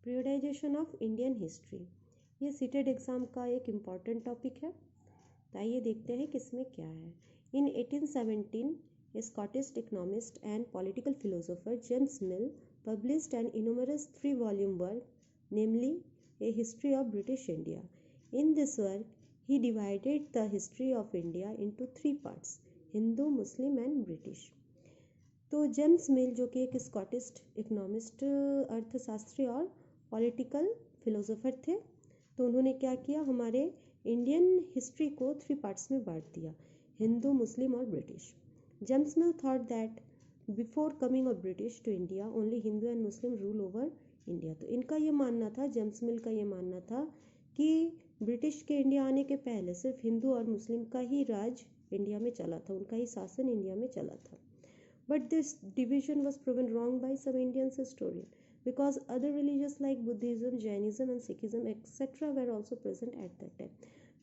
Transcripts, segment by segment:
Periodisation of Indian history. ये seated exam का एक इम्पॉर्टेंट टॉपिक है। तो आइए देखते हैं कि इसमें क्या है। इन 1817 Scottish economist and political philosopher James mill published an enormous 3-volume work, namely A History of British India. In this work, he divided the history of India into 3 parts: Hindu, Muslim and British. तो James मिल जो कि एक Scottish economist, अर्थशास्त्री और political philosopher थे, तो उन्होंने क्या किया, हमारे इंडियन हिस्ट्री को 3 पार्ट्स में बांट दिया: हिंदू, मुस्लिम और British. James Mill thought that before coming of British to India only Hindu and Muslim rule over India. तो इनका ये मानना था, जेम्स मिल का ये मानना था कि ब्रिटिश के इंडिया आने के पहले सिर्फ हिंदू और मुस्लिम का ही राज इंडिया में चला था, उनका ही शासन इंडिया में चला था। But this division was proven wrong by some Indian historians, because other religions like Buddhism, Jainism and Sikhism etc. were also present at that time.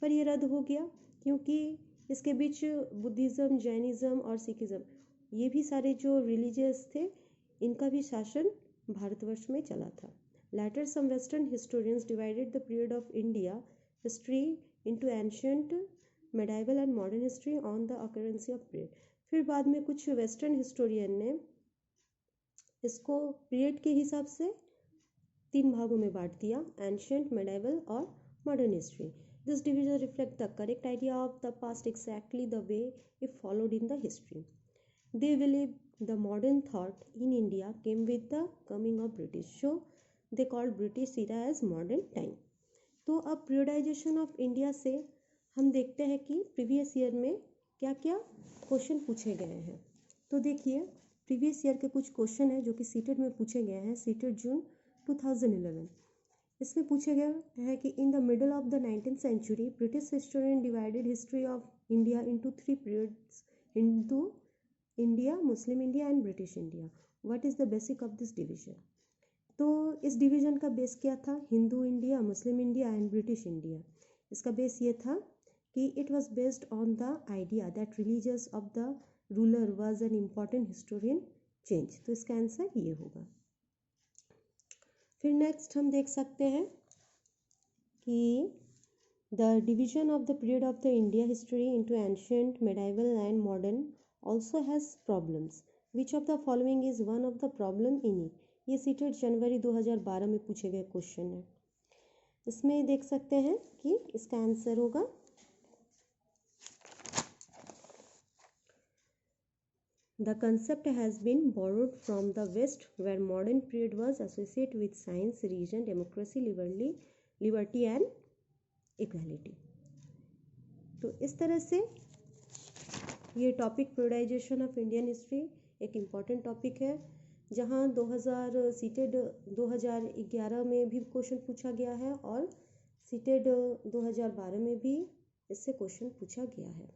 पर ये रद्द हो गया क्योंकि इसके बीच बुद्धिज़्म, जैनिज़्म और सिखिज़्म, ये भी सारे जो रिलीजियस थे, इनका भी शासन भारतवर्ष में चला था। Later some Western historians divided the period of India history into ancient, medieval and modern history on the occurrence of period. फिर बाद में कुछ वेस्टर्न हिस्टोरियन ने इसको पीरियड के हिसाब से 3 भागों में बांट दिया: एंशियंट, मेडाइवल और modern history. This division reflect the correct idea of the past exactly the way it followed in the history. They believe the modern thought in India came with the coming of British, so they called British era as modern time. तो अब periodisation of India से हम देखते हैं कि previous year में क्या क्या क्वेश्चन पूछे गए हैं। तो देखिए, प्रीवियस ईयर के कुछ क्वेश्चन हैं जो कि सीटेड में पूछे गए हैं, सीटेड जून 2011। इसमें पूछे गए हैं कि in the middle of the 19th century British historian divided history of India into 3 periods: Hindu India, Muslim India and British India. What is the basic of this division? तो इस डिवीजन का बेस क्या था? Hindu India, Muslim India and British India. इसका base ये था कि it was based on the idea that religious of the ruler was an important historian change. तो इसका आंसर ये होगा। फिर नेक्स्ट हम देख सकते हैं कि the division of the period of the India history into ancient, medieval and modern also has problems. Which of the following is one of the problem in it? ये सीटेड जनवरी 2012 में पूछे गए क्वेश्चन है। इसमें देख सकते हैं कि इसका आंसर होगा The concept has been borrowed from the West, where modern period was associated with science, religion, democracy, liberty and equality. तो इस तरह से ये topic periodisation of Indian history एक इम्पॉर्टेंट टॉपिक है, जहाँ 2011 में भी क्वेश्चन पूछा गया है और सीटेड 2012 में भी इससे क्वेश्चन पूछा गया है।